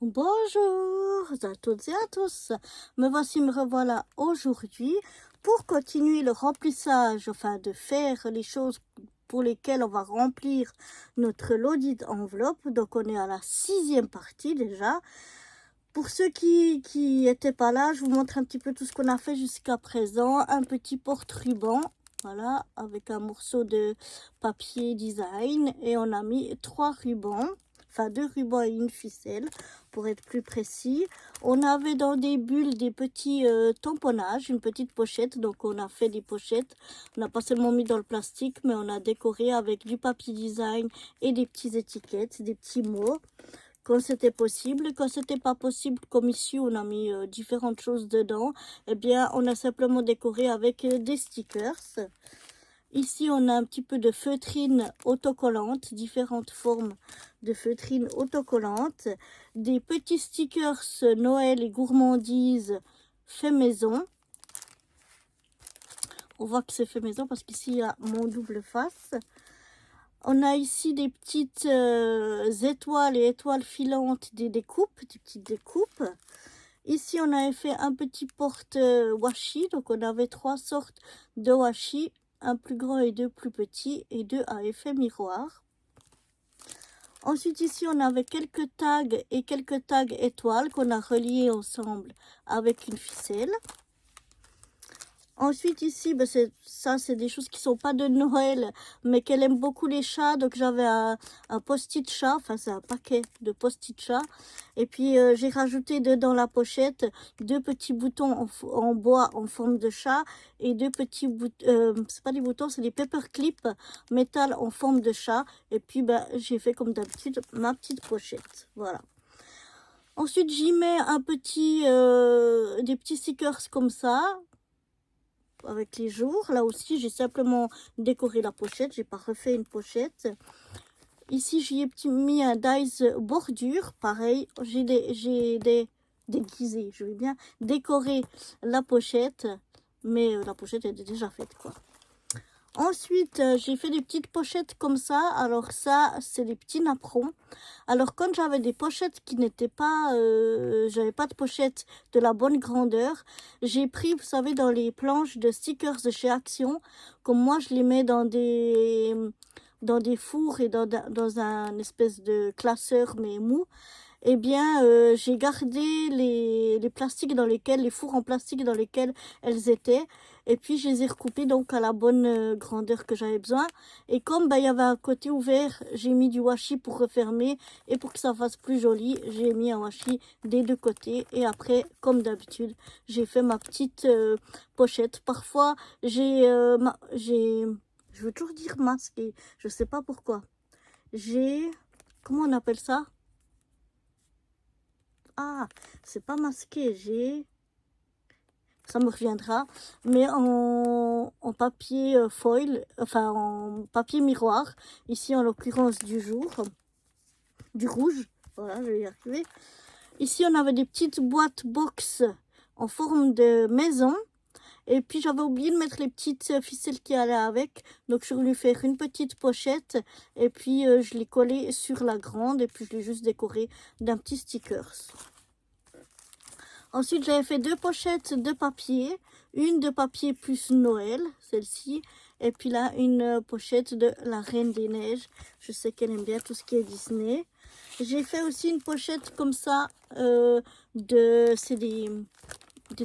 Bonjour à toutes et à tous. Me revoilà aujourd'hui pour continuer le remplissage, enfin de faire les choses pour lesquelles on va remplir notre loading enveloppe. Donc on est à la 6e partie déjà. Pour ceux qui étaient pas là, je vous montre un petit peu tout ce qu'on a fait jusqu'à présent. Un petit porte-ruban, voilà, avec un morceau de papier design. Et on a mis 3 rubans, enfin 2 rubans et une ficelle, pour être plus précis. On avait dans des bulles des petits tamponnages, une petite pochette. Donc on a fait des pochettes. On n'a pas seulement mis dans le plastique, mais on a décoré avec du papier design et des petites étiquettes, des petits mots quand c'était possible. Quand c'était pas possible, comme ici on a mis différentes choses dedans, eh bien on a simplement décoré avec des stickers. Ici on a un petit peu de feutrine autocollante, différentes formes de feutrine autocollante, des petits stickers Noël et gourmandises fait maison. On voit que c'est fait maison parce qu'ici il y a mon double face. On a ici des petites étoiles et étoiles filantes, des découpes, des petites découpes. Ici, on avait fait un petit porte-washi. Donc, on avait 3 sortes de washi. Un plus grand et 2 plus petits. Et 2 à effet miroir. Ensuite, ici, on avait quelques tags et quelques tags étoiles qu'on a reliés ensemble avec une ficelle. Ensuite, ici, ben c'est des choses qui sont pas de Noël, mais qu'elle aime beaucoup les chats. Donc, j'avais un post-it chat, enfin, c'est un paquet de post-it chat. Et puis, j'ai rajouté dedans la pochette 2 petits boutons en bois en forme de chat et 2 petits boutons, c'est pas des boutons, c'est des paperclips métal en forme de chat. Et puis, ben, j'ai fait comme d'habitude ma petite pochette. Voilà. Ensuite, j'y mets des petits stickers comme ça, avec les jours. Là aussi, j'ai simplement décoré la pochette. J'ai pas refait une pochette. Ici, j'y ai mis un dies bordure. Pareil, j'ai déguisé. Je vais bien décorer la pochette. Mais la pochette elle est déjà faite, quoi. Ensuite, j'ai fait des petites pochettes comme ça. Alors ça, c'est des petits napperons. Alors quand j'avais des pochettes qui n'étaient pas... j'avais pas de pochette de la bonne grandeur, j'ai pris, vous savez, dans les planches de stickers de chez Action, comme moi je les mets dans des fours et dans un espèce de classeur mais mou. Eh bien, j'ai gardé les plastiques dans lesquels, les fours en plastique dans lesquels elles étaient. Et puis, je les ai recoupés donc à la bonne grandeur que j'avais besoin. Et comme il y avait un côté ouvert, j'ai mis du washi pour refermer. Et pour que ça fasse plus joli, j'ai mis un washi des 2 côtés. Et après, comme d'habitude, j'ai fait ma petite pochette. Parfois, je veux toujours dire masqué. Je sais pas pourquoi. Comment on appelle ça? Ah, c'est pas masqué, ça me reviendra, mais en papier foil, enfin en papier miroir, ici en l'occurrence du rouge, voilà, je vais y arriver. Ici, on avait des petites boîtes box en forme de maison, et puis j'avais oublié de mettre les petites ficelles qui allaient avec, donc je suis venue faire une petite pochette, et puis je l'ai collée sur la grande, et puis je l'ai juste décorée d'un petit stickers. Ensuite, j'avais fait 2 pochettes de papier. Une de papier plus Noël, celle-ci. Et puis là, une pochette de la Reine des Neiges. Je sais qu'elle aime bien tout ce qui est Disney. J'ai fait aussi une pochette comme ça. C'est des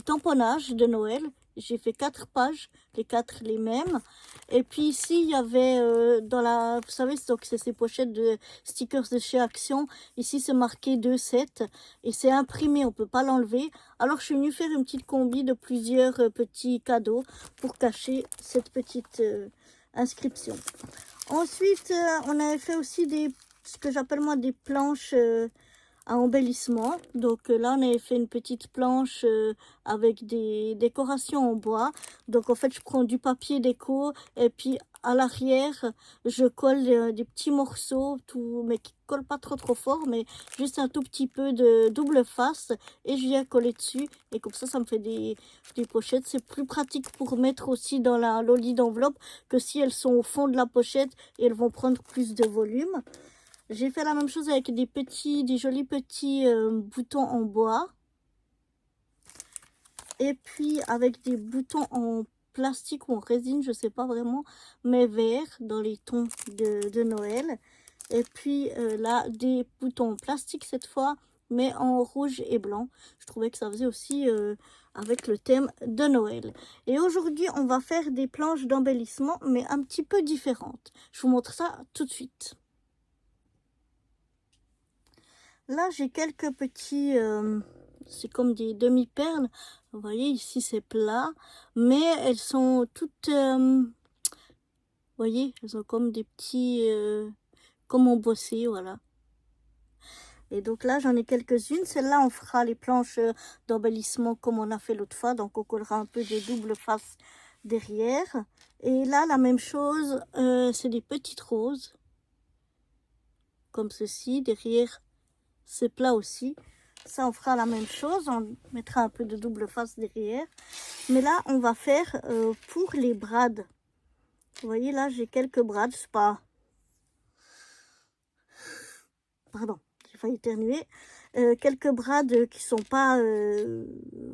tamponnages de Noël. J'ai fait 4 pages, les 4 les mêmes. Et puis ici, il y avait vous savez, donc c'est ces pochettes de stickers de chez Action. Ici, c'est marqué 2 sets et c'est imprimé, on peut pas l'enlever. Alors, je suis venue faire une petite combi de plusieurs petits cadeaux pour cacher cette petite inscription. Ensuite, on avait fait aussi ce que j'appelle moi des planches à embellissement. Donc là, on avait fait une petite planche avec des décorations en bois. Donc en fait, je prends du papier déco et puis à l'arrière, je colle des petits morceaux, mais qui ne collent pas trop fort, mais juste un tout petit peu de double face et je viens coller dessus. Et comme ça me fait des pochettes. C'est plus pratique pour mettre aussi dans la loli d'enveloppe que si elles sont au fond de la pochette et elles vont prendre plus de volume. J'ai fait la même chose avec des jolis petits boutons en bois. Et puis avec des boutons en plastique ou en résine, je sais pas vraiment, mais verts dans les tons de Noël. Et puis là, des boutons en plastique cette fois, mais en rouge et blanc. Je trouvais que ça faisait aussi avec le thème de Noël. Et aujourd'hui, on va faire des planches d'embellissement, mais un petit peu différentes. Je vous montre ça tout de suite. Là, j'ai quelques petits... c'est comme des demi-perles. Vous voyez, ici, c'est plat. Mais elles sont toutes... vous voyez, elles ont comme des petits... comme embossés, voilà. Et donc là, j'en ai quelques-unes. Celle-là, on fera les planches d'embellissement comme on a fait l'autre fois. Donc, on collera un peu de double face derrière. Et là, la même chose, c'est des petites roses. Comme ceci. Derrière, c'est plat aussi. Ça, on fera la même chose. On mettra un peu de double face derrière. Mais là, on va faire pour les brades. Vous voyez, là, j'ai quelques brades. C'est pas... Pardon, j'ai failli éternuer. Quelques brades qui sont pas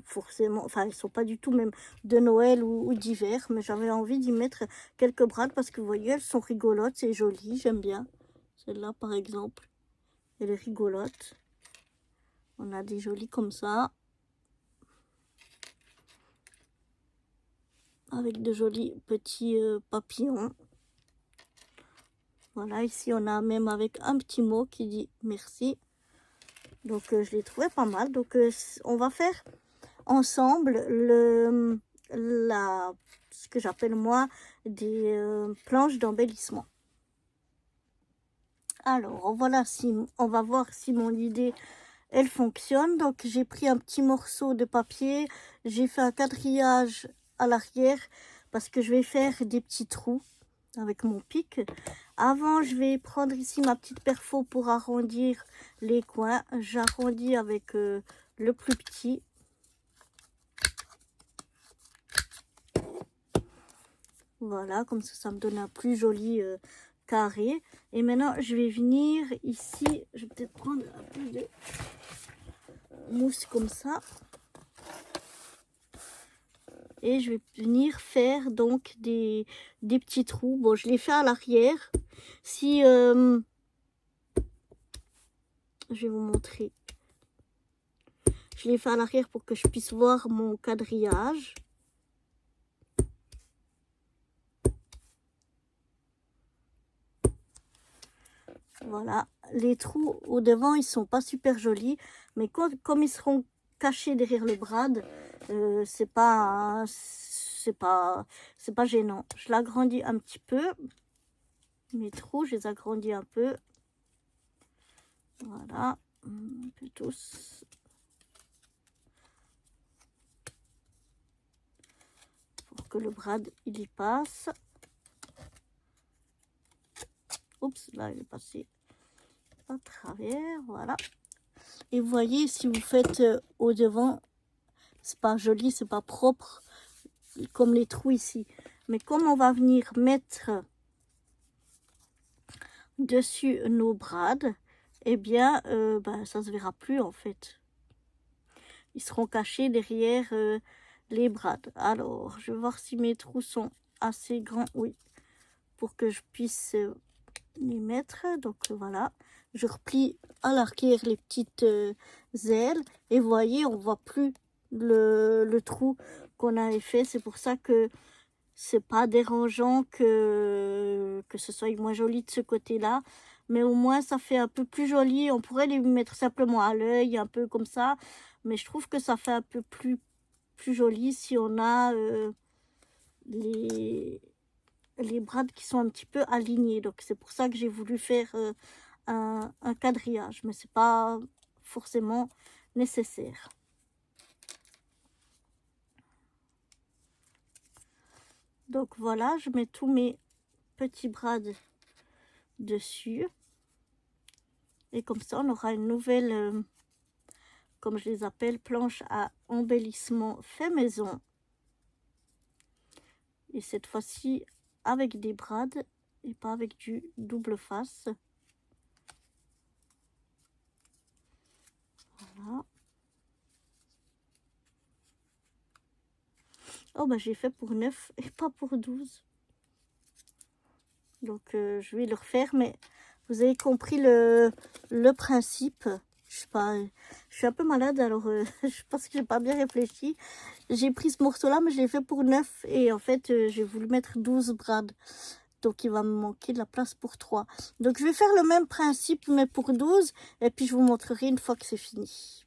forcément... Enfin, ils sont pas du tout même de Noël ou d'hiver. Mais j'avais envie d'y mettre quelques brades parce que, vous voyez, elles sont rigolotes. C'est joli, j'aime bien. Celle-là, par exemple, elle est rigolote. On a des jolis comme ça. Avec de jolis petits papillons. Voilà, ici on a même avec un petit mot qui dit merci. Donc je l'ai trouvé pas mal. Donc on va faire ensemble ce que j'appelle moi des planches d'embellissement. Alors voilà, on va voir si mon idée elle fonctionne. Donc j'ai pris un petit morceau de papier, j'ai fait un quadrillage à l'arrière parce que je vais faire des petits trous avec mon pic. Avant, je vais prendre ici ma petite perfo pour arrondir les coins. J'arrondis avec le plus petit. Voilà, comme ça me donne un plus joli carré. Et maintenant, je vais venir ici. Je vais peut-être prendre un peu de mousse comme ça. Et je vais venir faire donc des petits trous. Bon, je les fais à l'arrière. Si... je vais vous montrer. Je les fais à l'arrière pour que je puisse voir mon quadrillage. Voilà. Les trous au devant, ils sont pas super jolis. Mais comme ils seront cachés derrière le brad, c'est pas gênant. Je l'agrandis un petit peu. Mes trous, je les agrandis un peu. Voilà. Un peu tous. Pour que le brad, il y passe. Oups, là, il est passé à travers. Voilà. Et vous voyez, si vous faites au devant, c'est pas joli, c'est pas propre, comme les trous ici. Mais comme on va venir mettre dessus nos brades, eh bien, ça se verra plus en fait. Ils seront cachés derrière les brades. Alors, je vais voir si mes trous sont assez grands, oui, pour que je puisse les mettre. Donc voilà, je replie à l'arrière les petites ailes et vous voyez, on voit plus le trou qu'on avait fait. C'est pour ça que c'est pas dérangeant que ce soit moins joli de ce côté-là, mais au moins ça fait un peu plus joli. On pourrait les mettre simplement à l'œil, un peu comme ça, mais je trouve que ça fait un peu plus joli si on a les brades qui sont un petit peu alignés. Donc c'est pour ça que j'ai voulu faire un quadrillage, mais c'est pas forcément nécessaire. Donc voilà, je mets tous mes petits brades dessus. Et comme ça, on aura une nouvelle, comme je les appelle, planche à embellissement fait maison. Et cette fois-ci, avec des brades et pas avec du double face. Voilà. Oh bah j'ai fait pour 9 et pas pour 12. Donc je vais le refaire, mais vous avez compris le principe. Je sais pas, je suis un peu malade, alors je pense que j'ai pas bien réfléchi. J'ai pris ce morceau-là, mais je l'ai fait pour 9 et en fait j'ai voulu mettre 12 brades. Donc il va me manquer de la place pour 3. Donc je vais faire le même principe, mais pour 12, et puis je vous montrerai une fois que c'est fini.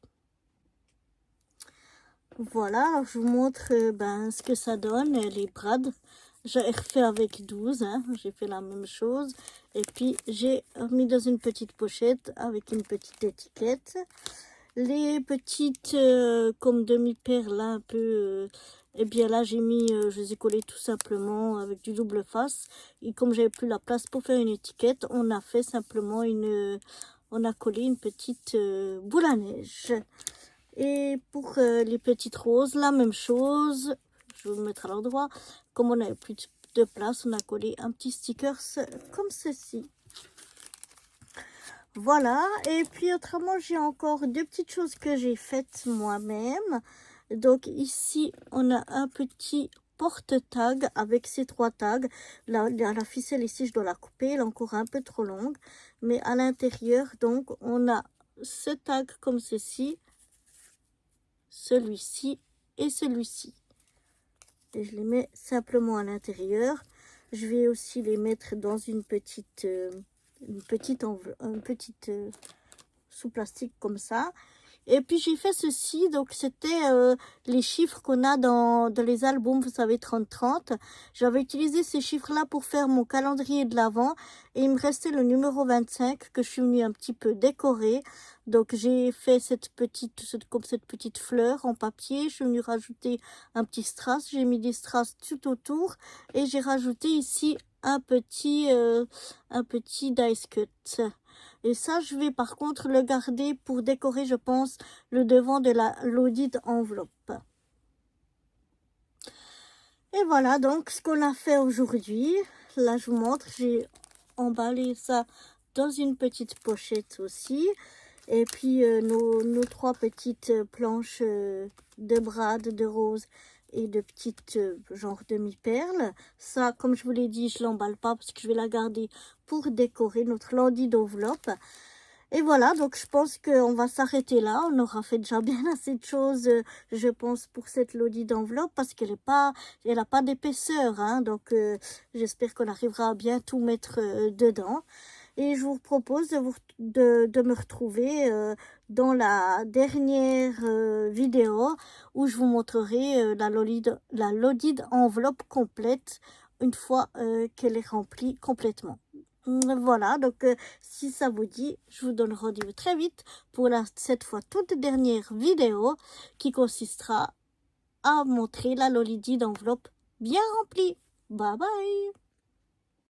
Voilà, alors je vous montre ce que ça donne, les brades. J'ai refait avec 12, hein, j'ai fait la même chose. Et puis j'ai mis dans une petite pochette avec une petite étiquette. Les petites comme demi-perles là, un peu, et bien là j'ai mis, je les ai collées tout simplement avec du double face. Et comme j'avais plus la place pour faire une étiquette, on a fait simplement on a collé une petite boule à neige. Et pour les petites roses, la même chose. Je vais vous mettre à l'endroit. Comme on n'avait plus de place, on a collé un petit sticker comme ceci. Voilà. Et puis autrement, j'ai encore deux petites choses que j'ai faites moi-même. Donc ici, on a un petit porte-tag avec ces 3 tags. La ficelle ici, je dois la couper. Elle est encore un peu trop longue. Mais à l'intérieur, donc, on a ce tag comme ceci, celui-ci et celui-ci. Et je les mets simplement à l'intérieur. Je vais aussi les mettre dans une petite sous plastique comme ça. Et puis j'ai fait ceci, donc c'était les chiffres qu'on a dans les albums, vous savez, 30-30. J'avais utilisé ces chiffres-là pour faire mon calendrier de l'Avent. Et il me restait le numéro 25 que je suis venue un petit peu décorer. Donc j'ai fait cette petite fleur en papier. Je suis venue rajouter un petit strass. J'ai mis des strass tout autour. Et j'ai rajouté ici un petit dice cut. Et ça, je vais par contre le garder pour décorer, je pense, le devant de la Loaded enveloppe. Et voilà donc ce qu'on a fait aujourd'hui. Là, je vous montre, j'ai emballé ça dans une petite pochette aussi. Et puis nos 3 petites planches de brades, de roses et de petites genre demi-perles. Ça, comme je vous l'ai dit, je l'emballe pas parce que je vais la garder pour décorer notre lundi d'enveloppe. Et voilà, donc je pense qu'on va s'arrêter là. On aura fait déjà bien assez de choses, je pense, pour cette lodi d'enveloppe parce qu'elle n'a pas d'épaisseur. Hein, donc j'espère qu'on arrivera à bien tout mettre dedans. Et je vous propose de me retrouver dans la dernière vidéo où je vous montrerai la loaded enveloppe complète une fois qu'elle est remplie complètement. Voilà, donc si ça vous dit, je vous donne rendez-vous très vite pour cette fois toute dernière vidéo qui consistera à montrer la loaded enveloppe bien remplie. Bye bye!